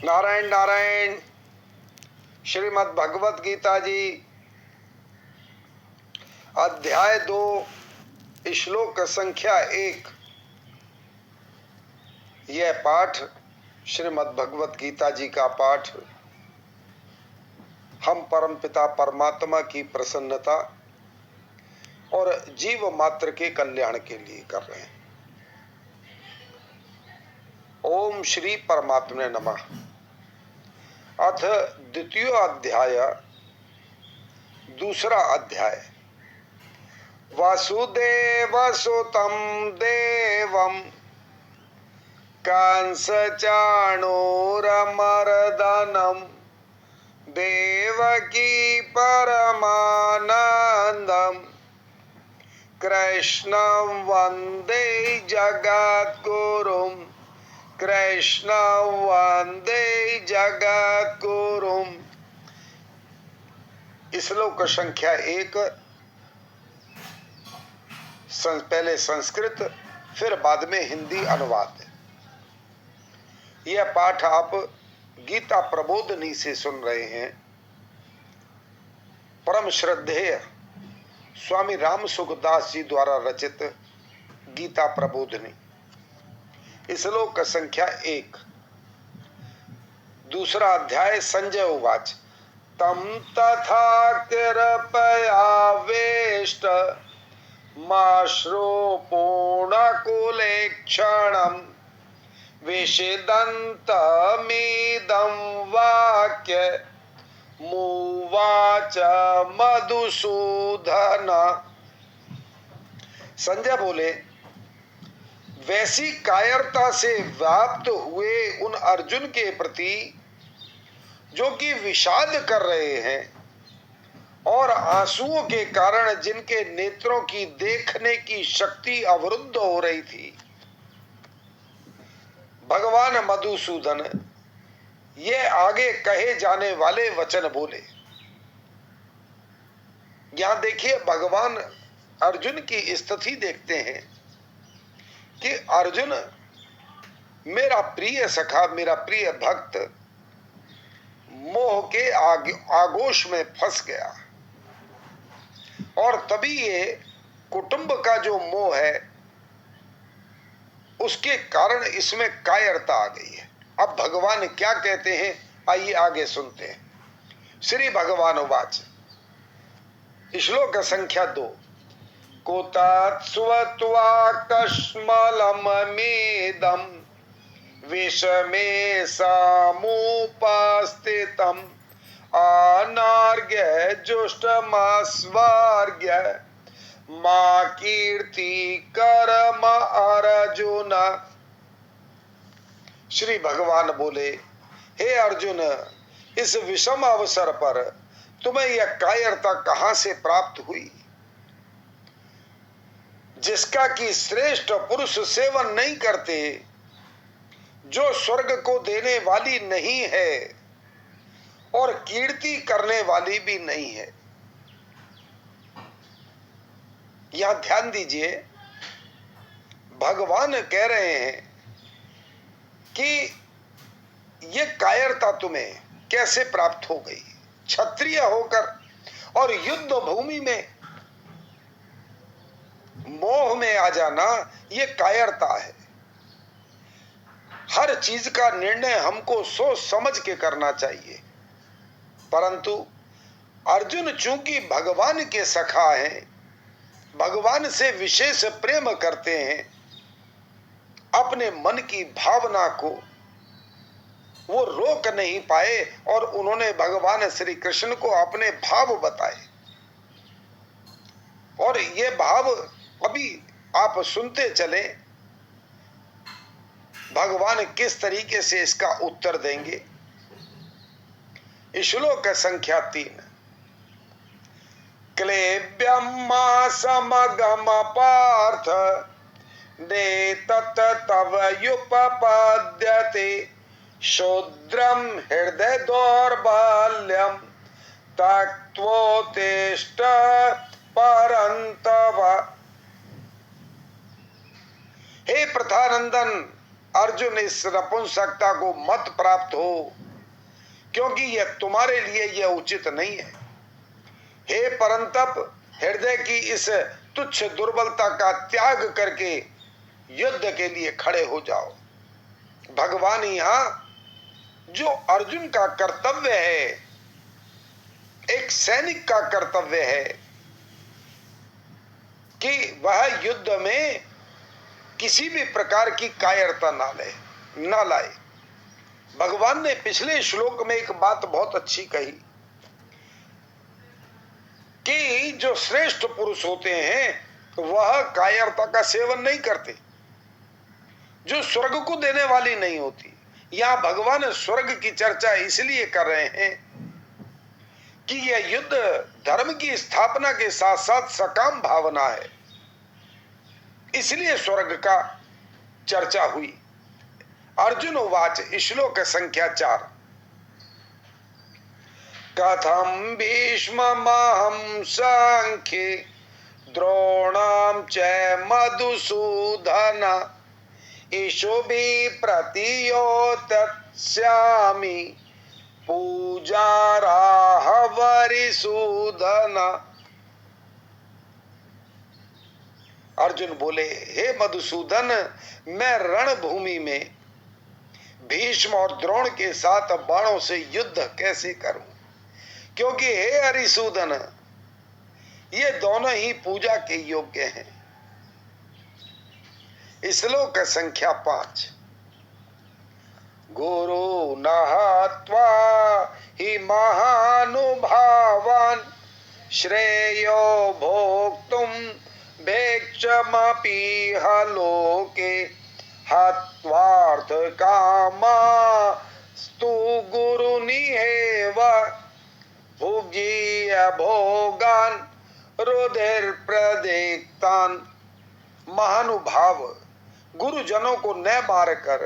नारायण नारायण। श्रीमद् भगवत गीता जी अध्याय 2 श्लोक संख्या 1। यह पाठ श्रीमद् भगवत गीता जी का पाठ हम परमपिता परमात्मा की प्रसन्नता और जीव मात्र के कल्याण के लिए कर रहे हैं। ओम श्री परमात्मने नमः। अथ द्वितीय अध्याय, दूसरा अध्याय। वसुदेव सुतं देवं कंस चाणूरमर्दनं देवकी परमानंदं कृष्णं वंदे जगद्गुरुं कृष्णं वंदे जगद्गुरुं। श्लोक संख्या 1 पहले संस्कृत फिर बाद में हिंदी अनुवाद। यह पाठ आप गीता प्रबोधनी से सुन रहे हैं। परम श्रद्धेय स्वामी राम सुखदास जी द्वारा रचित गीता प्रबोधनी। श्लोक संख्या 1, दूसरा अध्याय। संजय उवाच तम तथा कृपयावेष्ट माश्रो पूर्णकुलेक्षणं विषदन्तमिदं वाक्य मुवाच मधुसूदन। संजय बोले, वैसी कायरता से व्याप्त हुए उन अर्जुन के प्रति जो कि विषाद कर रहे हैं और आंसुओं के कारण जिनके नेत्रों की देखने की शक्ति अवरुद्ध हो रही थी, भगवान मधुसूदन ये आगे कहे जाने वाले वचन बोले। यहां देखिए, भगवान अर्जुन की स्थिति देखते हैं कि अर्जुन मेरा प्रिय सखा, मेरा प्रिय भक्त मोह के आगोश में फंस गया और तभी ये कुटुंब का जो मोह है उसके कारण इसमें कायरता आ गई है। अब भगवान क्या कहते हैं, आइए आगे सुनते हैं। श्री भगवान उवाच। श्लोक संख्या 2। कुतस्त्वत्वाकस्मलममेदं विषमे समुपस्थितम् अनार्घ्य जुष्टमास्वर्ग्य मा कीर्ति कर्म अर्जुन। श्री भगवान बोले, हे अर्जुन, इस विषम अवसर पर तुम्हें यह कायरता कहां से प्राप्त हुई, जिसका कि श्रेष्ठ पुरुष सेवन नहीं करते, जो स्वर्ग को देने वाली नहीं है और कीर्ति करने वाली भी नहीं है। यहां ध्यान दीजिए, भगवान कह रहे हैं कि ये कायरता तुम्हें कैसे प्राप्त हो गई। क्षत्रिय होकर और युद्ध भूमि में मोह में आ जाना ये कायरता है। हर चीज का निर्णय हमको सोच समझ के करना चाहिए, परंतु अर्जुन चूंकि भगवान के सखा हैं, भगवान से विशेष प्रेम करते हैं, अपने मन की भावना को वो रोक नहीं पाए और उन्होंने भगवान श्री कृष्ण को अपने भाव बताए। और ये भाव अभी आप सुनते चले, भगवान किस तरीके से इसका उत्तर देंगे। श्लोक संख्या 3। क्लेब्यम मा समगम पार्थ नेतत तव युपपद्यते शूद्रम हृदय दौर्बल्यम तक्त्वोत्तिष्ठ परन्तप। हे प्रथानंदन, अर्जुन इस नपुंसकता को मत प्राप्त हो, क्योंकि यह तुम्हारे लिए यह उचित नहीं है। हे परंतप, हृदय की इस तुच्छ दुर्बलता का त्याग करके युद्ध के लिए खड़े हो जाओ। भगवान यहां जो अर्जुन का कर्तव्य है, एक सैनिक का कर्तव्य है कि वह युद्ध में किसी भी प्रकार की कायरता ना लाए। भगवान ने पिछले श्लोक में एक बात बहुत अच्छी कही कि जो श्रेष्ठ पुरुष होते हैं वह कायरता का सेवन नहीं करते, जो स्वर्ग को देने वाली नहीं होती। यहां भगवान स्वर्ग की चर्चा इसलिए कर रहे हैं कि यह युद्ध धर्म की स्थापना के साथ साथ सकाम भावना है, इसलिए स्वर्ग का चर्चा हुई। अर्जुन उवाच, श्लोक संख्या 4। कथम भीष्ममहं सांख्ये द्रोणां च मधुसूदन ईशुभिः प्रतियोत्स्यामि पूजाराः वरिसूदन। अर्जुन बोले, हे मधुसूदन, मैं रणभूमि में भीष्म और द्रोण के साथ बाणों से युद्ध कैसे करूं, क्योंकि हे हरिसूदन, ये दोनों ही पूजा के योग्य हैं। श्लोक संख्या 5। गुरु नहत्वा हि महानुभावान् श्रेयो भोक्तुं भेक्षमपीह लोके हत्वार्थ कामास्तु गुरुनिहेव भुजीय भोगान् रुधिर्प्रदिक्तान्। महानुभाव, गुरुजनों को न मारकर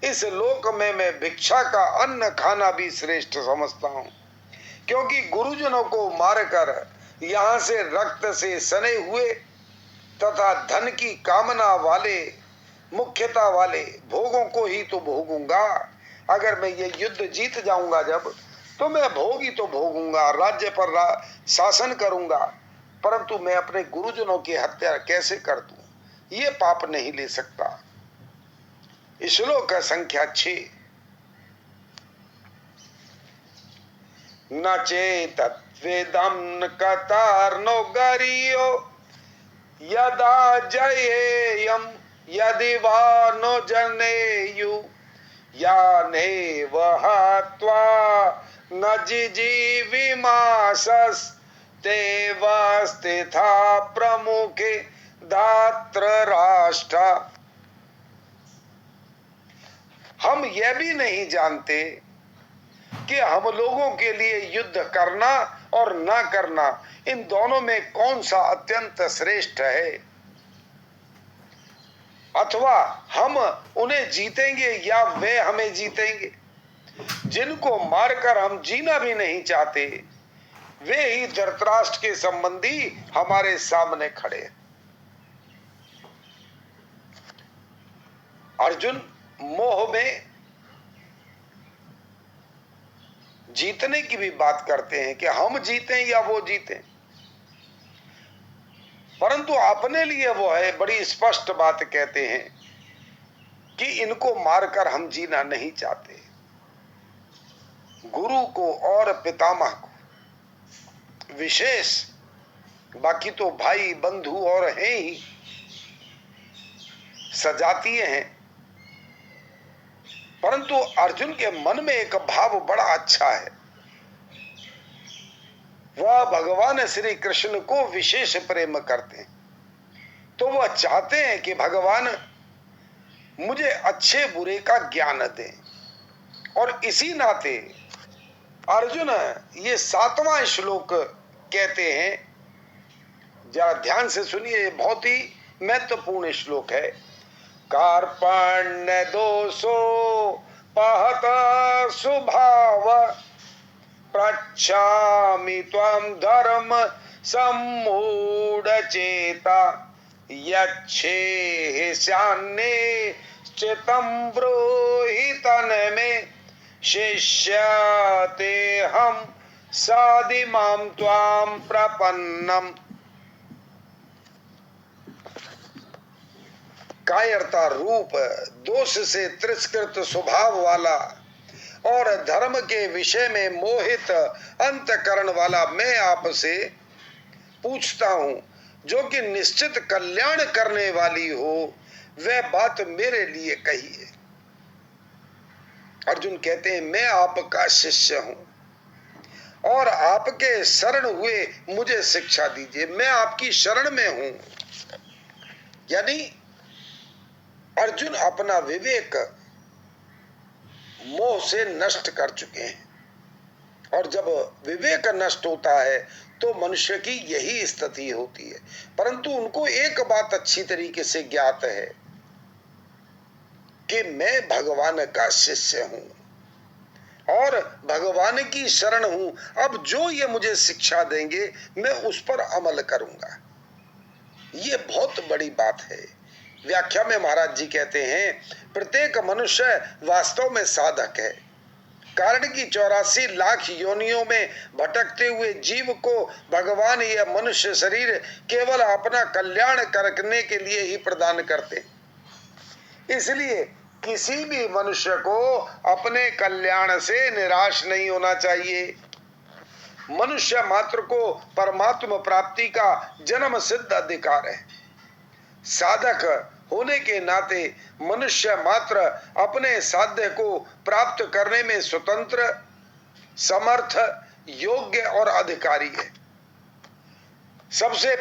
इस लोक में मैं भिक्षा का अन्न खाना भी श्रेष्ठ समझता हूं, क्योंकि गुरुजनों को मारकर यहां से रक्त से सने हुए तथा धन की कामना वाले, मुख्यता वाले भोगों को ही तो भोगूंगा। अगर मैं ये युद्ध जीत जाऊंगा जब, तो मैं भोग ही तो भोगूंगा, राज्य पर शासन करूंगा, परंतु मैं अपने गुरुजनों की हत्या कैसे कर दूं, ये पाप नहीं ले सकता। श्लोक संख्या 6। न चेतत्वेदं कतार्नो गरियो यदा जयेयं यदि वा नो जनेयु यानेव हत्वा न जिजीविमासस्तेव स्थिता प्रमुखे धात्र राष्ट्र। हम यह भी नहीं जानते कि हम लोगों के लिए युद्ध करना और ना करना, इन दोनों में कौन सा अत्यंत श्रेष्ठ है, अथवा हम उन्हें जीतेंगे या वे हमें जीतेंगे। जिनको मारकर हम जीना भी नहीं चाहते, वे ही धृतराष्ट्र के संबंधी हमारे सामने खड़े हैं। अर्जुन मोह में जीतने की भी बात करते हैं कि हम जीतें या वो जीतें, परंतु अपने लिए वो है बड़ी स्पष्ट बात कहते हैं कि इनको मारकर हम जीना नहीं चाहते। गुरु को और पितामह को विशेष, बाकी तो भाई बंधु और हैं ही, सजातीय हैं, परंतु अर्जुन के मन में एक भाव बड़ा अच्छा है। वह भगवान श्री कृष्ण को विशेष प्रेम करते हैं, तो वह चाहते हैं कि भगवान मुझे अच्छे बुरे का ज्ञान दें। और इसी नाते अर्जुन ये 7वां श्लोक कहते हैं, जरा ध्यान से सुनिए, बहुत ही महत्वपूर्ण श्लोक है। कार्पण्य दोषो पहत स्वभाव पृच्छामि त्वं धर्म सम्मूढ़ चेता यच्छेहि स्यान्ये निश्चितं ब्रूहि तन्मे शिष्यते हम साधिमां त्वां प्रपन्नम। कायरता रूप, दोष से तिरस्कृत स्वभाव वाला और धर्म के विषय में मोहित अंतकरण वाला मैं आपसे पूछता हूं, जो कि निश्चित कल्याण करने वाली हो, वह बात मेरे लिए कहिए। अर्जुन कहते हैं, मैं आपका शिष्य हूं और आपके शरण हुए मुझे शिक्षा दीजिए। मैं आपकी शरण में हूं। यानी अर्जुन अपना विवेक मोह से नष्ट कर चुके हैं, और जब विवेक नष्ट होता है तो मनुष्य की यही स्थिति होती है। परंतु उनको एक बात अच्छी तरीके से ज्ञात है कि मैं भगवान का शिष्य हूं और भगवान की शरण हूं। अब जो ये मुझे शिक्षा देंगे मैं उस पर अमल करूंगा। ये बहुत बड़ी बात है। व्याख्या में महाराज जी कहते हैं, प्रत्येक मनुष्य वास्तव में साधक है। कारण की 84 लाख योनियों में भटकते हुए जीव को भगवान यह मनुष्य शरीर केवल अपना कल्याण करने के लिए ही प्रदान करते। इसलिए किसी भी मनुष्य को अपने कल्याण से निराश नहीं होना चाहिए। मनुष्य मात्र को परमात्मा प्राप्ति का जन्म सिद्ध अधिकार है। साधक होने के नाते मनुष्य मात्र अपने साध्य को प्राप्त करने में स्वतंत्र, समर्थ, योग्य और अधिकारी है। सबसे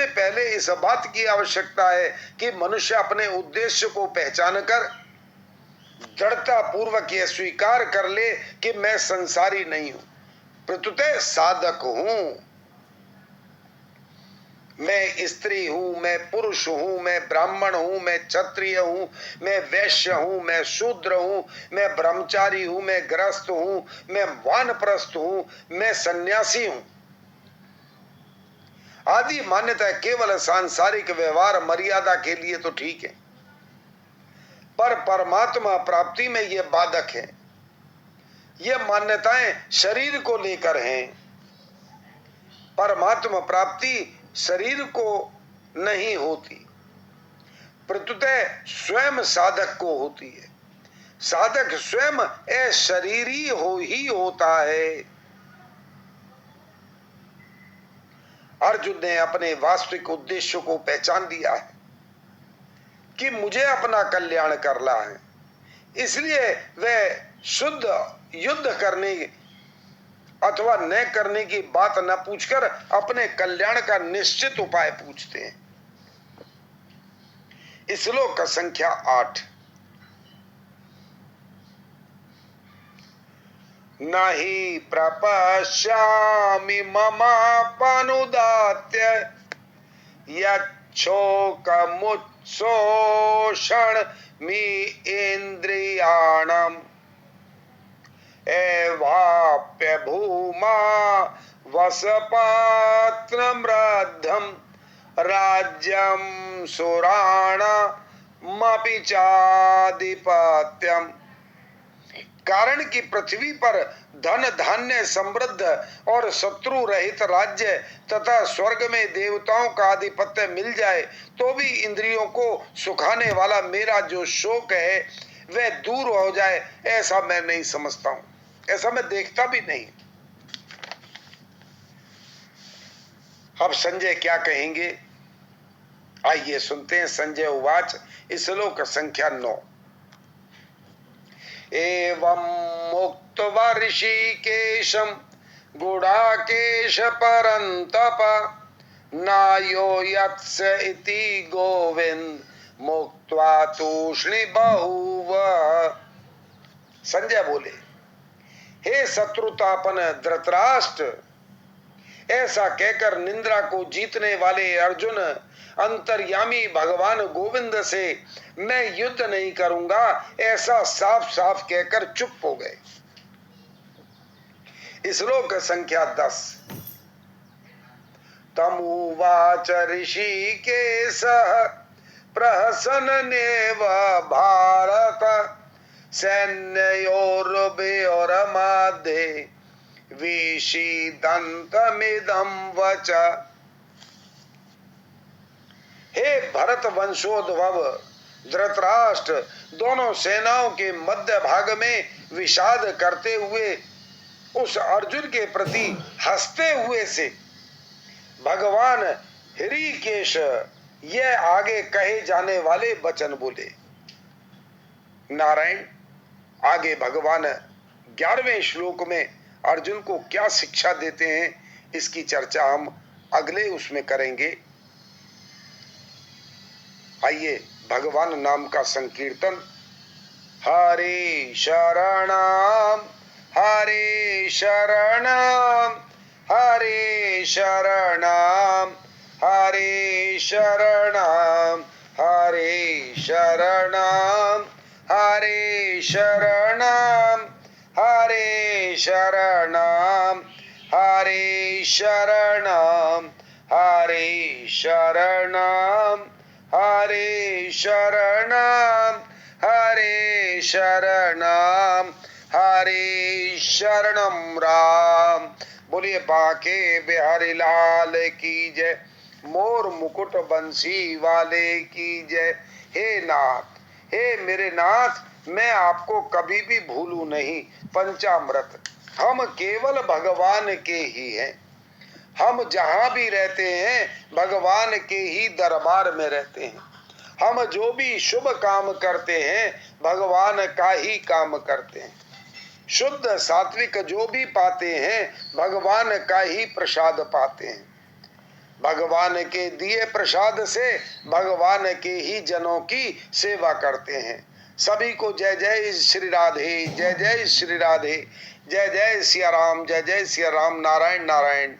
पहले इस बात की आवश्यकता है कि मनुष्य अपने उद्देश्य को पहचान कर दृढ़ता पूर्वक यह स्वीकार कर ले कि मैं संसारी नहीं हूं, प्रत्युत साधक हूं। मैं स्त्री हूं, मैं पुरुष हूं, मैं ब्राह्मण हूं, मैं क्षत्रिय हूं, मैं वैश्य हूं, मैं शूद्र हूं, मैं ब्रह्मचारी हूं, मैं गृहस्थ हूं, मैं वानप्रस्थ हूं, मैं सन्यासी हूं आदि मान्यता केवल सांसारिक व्यवहार मर्यादा के लिए तो ठीक है, पर परमात्मा प्राप्ति में ये बाधक है। ये मान्यताएं शरीर को लेकर हैं। परमात्मा प्राप्ति शरीर को नहीं होती, प्रत्युत स्वयं साधक को होती है। साधक स्वयं अशरीरी ही होता है। अर्जुन ने अपने वास्तविक उद्देश्य को पहचान लिया है कि मुझे अपना कल्याण करना है, इसलिए वह शुद्ध युद्ध करने अथवा न करने की बात न पूछकर अपने कल्याण का निश्चित उपाय पूछते हैं। श्लोक का संख्या 8। नहि प्रपश्यामि ममापनुदात्य यच्छोकमुच्छोषणमि इन्द्रियाणाम् एवाप्य भूमा वसपात्रमृद्धं राज्यं सुराणामपि चाधिपत्यम्। कारण कि पृथ्वी पर धन धान्य समृद्ध और शत्रु रहित राज्य तथा स्वर्ग में देवताओं का आधिपत्य मिल जाए तो भी इंद्रियों को सुखाने वाला मेरा जो शोक है वह दूर हो जाए, ऐसा मैं नहीं समझता हूं, ऐसा मैं देखता भी नहीं। अब संजय क्या कहेंगे, आइए सुनते हैं। संजय उवाच, श्लोक संख्या 9। एवं मुक्त्वा ऋषिकेशं गुडाकेश परन्तप नायो यत्स इति गोविंद मुक्त्वा तूष्णी बहुवः। संजय बोले, हे शत्रुतापन धृतराष्ट्र, ऐसा कहकर निंद्रा को जीतने वाले अर्जुन अंतर्यामी भगवान गोविंद से मैं युद्ध नहीं करूंगा ऐसा साफ साफ कहकर चुप हो गए। श्लोक संख्या 10। तमुवाच ऋषिकेशः प्रहसनेव भारत सैन्योर्व्योरमध्ये विषीदन्तमिदं वच। हे भरत वंशोद्भव धृतराष्ट्र, दोनों सेनाओं के मध्य भाग में विषाद करते हुए उस अर्जुन के प्रति हंसते हुए से भगवान हृषिकेश यह आगे कहे जाने वाले वचन बोले। नारायण आगे भगवान 11वें श्लोक में अर्जुन को क्या शिक्षा देते हैं, इसकी चर्चा हम अगले उसमें करेंगे। आइए भगवान नाम का संकीर्तन। हरे शरणम हरे शरणम हरे शरणम हरे शरणम हरे शरणम हरे शरणम हरे शरणम हरे शरणम हरे शरणम हरे शरणम हरे शरणम हरे शरणम राम। बोलिए बांके बिहारी लाल की जय, मोर मुकुट बंसी वाले की जय। हे नाथ, हे मेरे नाथ, मैं आपको कभी भी भूलूं नहीं। पंचामृत, हम केवल भगवान के ही हैं। हम जहां भी रहते हैं भगवान के ही दरबार में रहते हैं। हम जो भी शुभ काम करते हैं भगवान का ही काम करते हैं। शुद्ध सात्विक जो भी पाते हैं भगवान का ही प्रसाद पाते हैं। भगवान के दिए प्रसाद से भगवान के ही जनों की सेवा करते हैं। सभी को जय जय श्री राधे, जय जय श्री राधे, जय जय सिया राम, जय जय सिया राम। नारायण नारायण।